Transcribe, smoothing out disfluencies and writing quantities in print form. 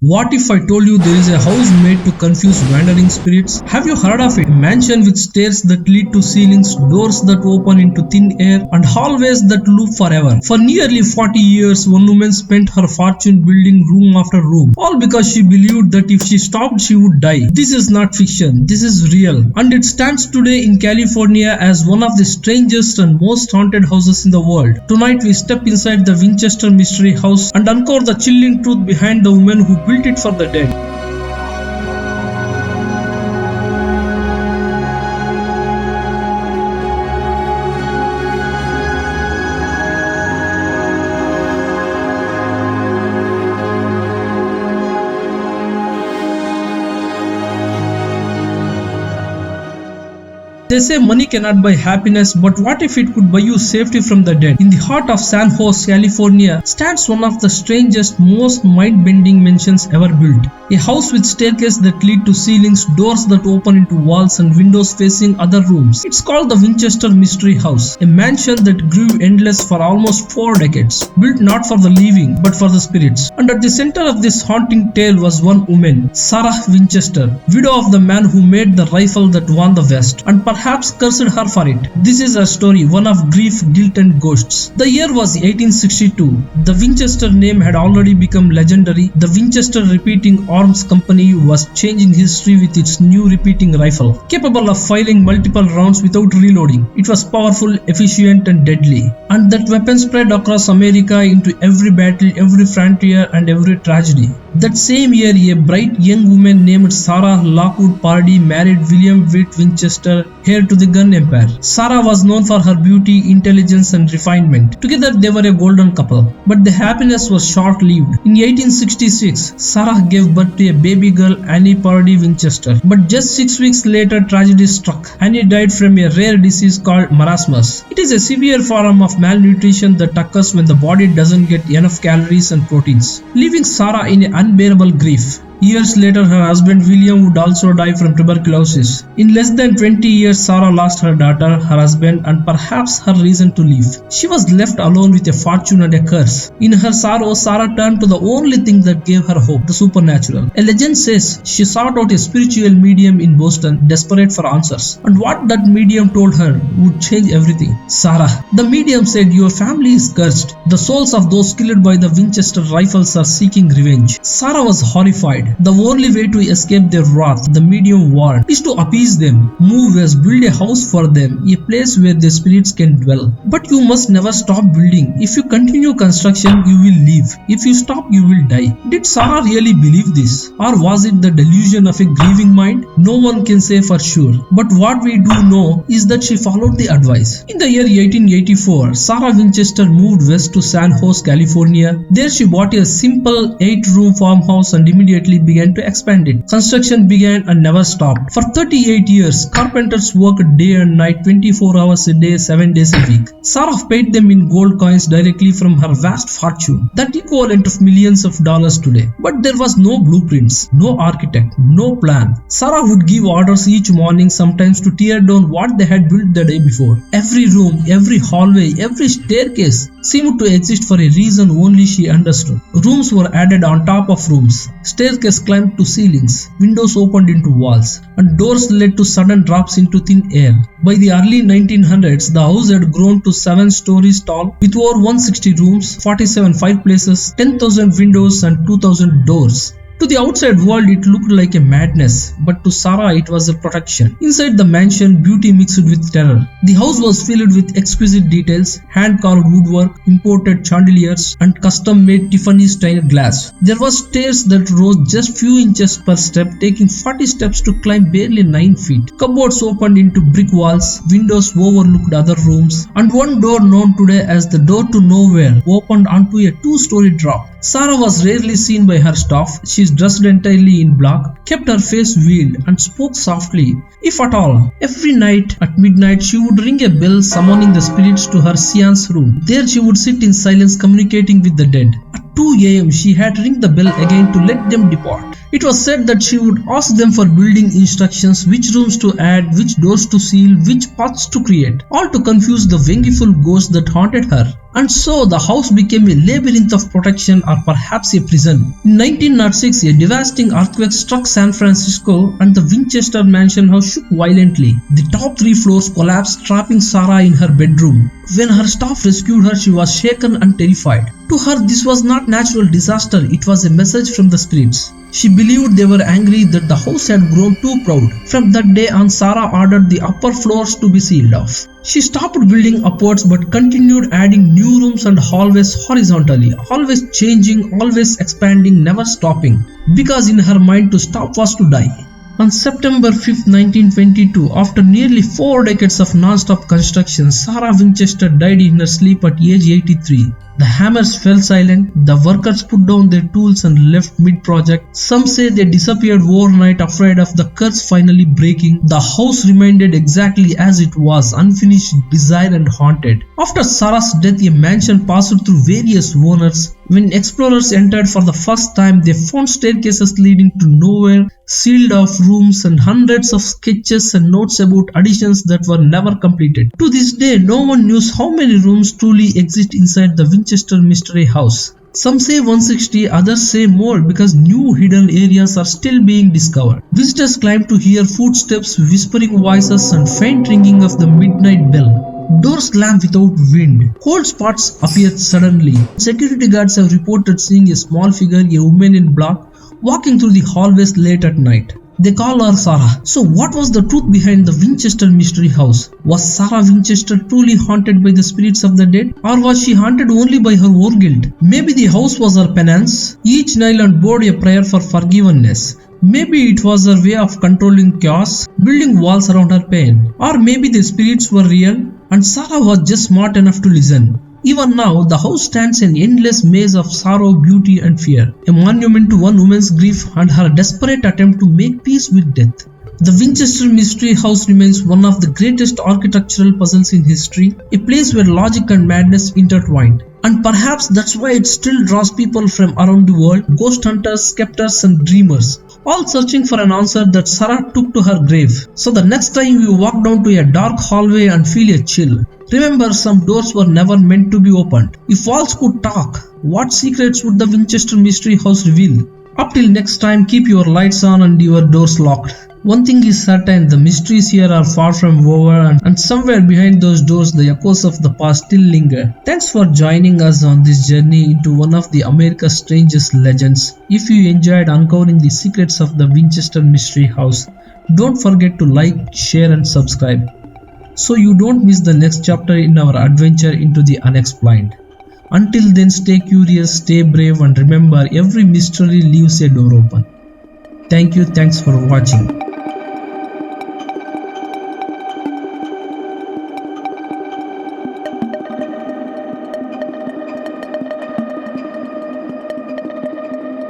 What if I told you there is a house made to confuse wandering spirits? Have you heard of it? A mansion with stairs that lead to ceilings, doors that open into thin air, and hallways that loop forever. For nearly 40 years, one woman spent her fortune building room after room, all because she believed that if she stopped, she would die. This is not fiction, this is real, and it stands today in California as one of the strangest and most haunted houses in the world. Tonight, we step inside the Winchester Mystery House and uncover the chilling truth behind the woman who built it for the dead. They say money cannot buy happiness, but what if it could buy you safety from the dead? In the heart of San Jose, California, stands one of the strangest, most mind-bending mansions ever built. A house with staircases that lead to ceilings, doors that open into walls, and windows facing other rooms. It's called the Winchester Mystery House, a mansion that grew endless for almost 4 decades, built not for the living, but for the spirits. And at the center of this haunting tale was one woman, Sarah Winchester, widow of the man who made the rifle that won the West, and perhaps cursed her for it. This is a story, one of grief, guilt, and ghosts. The year was 1862. The Winchester name had already become legendary. The Winchester Repeating Arms Company was changing history with its new repeating rifle, capable of firing multiple rounds without reloading. It was powerful, efficient, and deadly. And that weapon spread across America into every battle, every frontier, and every tragedy. That same year, a bright young woman named Sarah Lockwood Pardee married William Witt Winchester, heir to the gun empire. Sarah was known for her beauty, intelligence, and refinement. Together, they were a golden couple. But the happiness was short-lived. In 1866, Sarah gave birth to a baby girl, Annie Pardee Winchester. But just 6 weeks later, tragedy struck. Annie died from a rare disease called marasmus. It is a severe form of malnutrition that occurs when the body doesn't get enough calories and proteins, leaving Sarah in an unbearable grief. Years later, her husband William would also die from tuberculosis. In less than 20 years, Sarah lost her daughter, her husband, and perhaps her reason to live. She was left alone with a fortune and a curse. In her sorrow, Sarah turned to the only thing that gave her hope, the supernatural. A legend says she sought out a spiritual medium in Boston, desperate for answers. And what that medium told her would change everything. Sarah, the medium said, your family is cursed. The souls of those killed by the Winchester rifles are seeking revenge. Sarah was horrified. The only way to escape their wrath, the medium warned, is to appease them, move west, build a house for them, a place where their spirits can dwell. But you must never stop building. If you continue construction, you will leave. If you stop, you will die. Did Sarah really believe this? Or was it the delusion of a grieving mind? No one can say for sure. But what we do know is that she followed the advice. In the year 1884, Sarah Winchester moved west to San Jose, California. There she bought a simple 8-room farmhouse and immediately began to expand it. Construction began and never stopped. For 38 years, carpenters worked day and night, 24 hours a day, 7 days a week. Sarah paid them in gold coins directly from her vast fortune, that equivalent of millions of dollars today. But there was no blueprints, no architect, no plan. Sarah would give orders each morning, sometimes to tear down what they had built the day before. Every room, every hallway, every staircase seemed to exist for a reason only she understood. Rooms were added on top of rooms. Staircases climbed to ceilings, windows opened into walls, and doors led to sudden drops into thin air. By the early 1900s, the house had grown to 7 stories tall, with over 160 rooms, 47 fireplaces, 10,000 windows, and 2,000 doors. To the outside world, it looked like a madness, but to Sarah, it was a protection. Inside the mansion, beauty mixed with terror. The house was filled with exquisite details, hand-carved woodwork, imported chandeliers, and custom-made Tiffany stained glass. There were stairs that rose just few inches per step, taking 40 steps to climb barely 9 feet. Cupboards opened into brick walls, windows overlooked other rooms, and one door known today as the door to nowhere opened onto a 2-story drop. Sarah was rarely seen by her staff. She dressed entirely in black, kept her face veiled, and spoke softly, if at all. Every night at midnight, she would ring a bell summoning the spirits to her seance room. There she would sit in silence, communicating with the dead. At 2 a.m. she had ring the bell again to let them depart. It was said that she would ask them for building instructions, which rooms to add, which doors to seal, which paths to create, all to confuse the vengeful ghost that haunted her. And so the house became a labyrinth of protection, or perhaps a prison. In 1906, a devastating earthquake struck San Francisco and the Winchester mansion house shook violently. The top 3 floors collapsed, trapping Sarah in her bedroom. When her staff rescued her, she was shaken and terrified. To her, this was not natural disaster, it was a message from the spirits. She believed they were angry that the house had grown too proud. From that day on, Sarah ordered the upper floors to be sealed off. She stopped building upwards but continued adding new rooms and hallways horizontally, always changing, always expanding, never stopping. Because in her mind, to stop was to die. On September 5, 1922, after nearly 4 decades of non-stop construction, Sarah Winchester died in her sleep at age 83. The hammers fell silent, the workers put down their tools and left mid-project. Some say they disappeared overnight, afraid of the curse finally breaking. The house remained exactly as it was, unfinished, bizarre and haunted. After Sarah's death, a mansion passed through various owners. When explorers entered for the first time, they found staircases leading to nowhere, sealed off rooms and hundreds of sketches and notes about additions that were never completed. To this day, no one knows how many rooms truly exist inside the Winchester Mystery House. Some say 160, others say more because new hidden areas are still being discovered. Visitors claim to hear footsteps, whispering voices and faint ringing of the midnight bell. Doors slam without wind. Cold spots appear suddenly. Security guards have reported seeing a small figure, a woman in black, walking through the hallways late at night. They call her Sarah. So what was the truth behind the Winchester Mystery House? Was Sarah Winchester truly haunted by the spirits of the dead? Or was she haunted only by her own guilt? Maybe the house was her penance, each nail on board a prayer for forgiveness. Maybe it was her way of controlling chaos, building walls around her pain. Or maybe the spirits were real and Sarah was just smart enough to listen. Even now, the house stands an endless maze of sorrow, beauty and fear, a monument to one woman's grief and her desperate attempt to make peace with death. The Winchester Mystery House remains one of the greatest architectural puzzles in history, a place where logic and madness intertwined. And perhaps that's why it still draws people from around the world, ghost hunters, skeptics and dreamers, all searching for an answer that Sarah took to her grave. So the next time you walk down to a dark hallway and feel a chill, remember some doors were never meant to be opened. If walls could talk, what secrets would the Winchester Mystery House reveal? Up till next time, keep your lights on and your doors locked. One thing is certain, the mysteries here are far from over and somewhere behind those doors the echoes of the past still linger. Thanks for joining us on this journey into one of the America's strangest legends. If you enjoyed uncovering the secrets of the Winchester Mystery House, don't forget to like, share and subscribe, so you don't miss the next chapter in our adventure into the unexplained. Until then, stay curious, stay brave and remember, every mystery leaves a door open. Thanks for watching.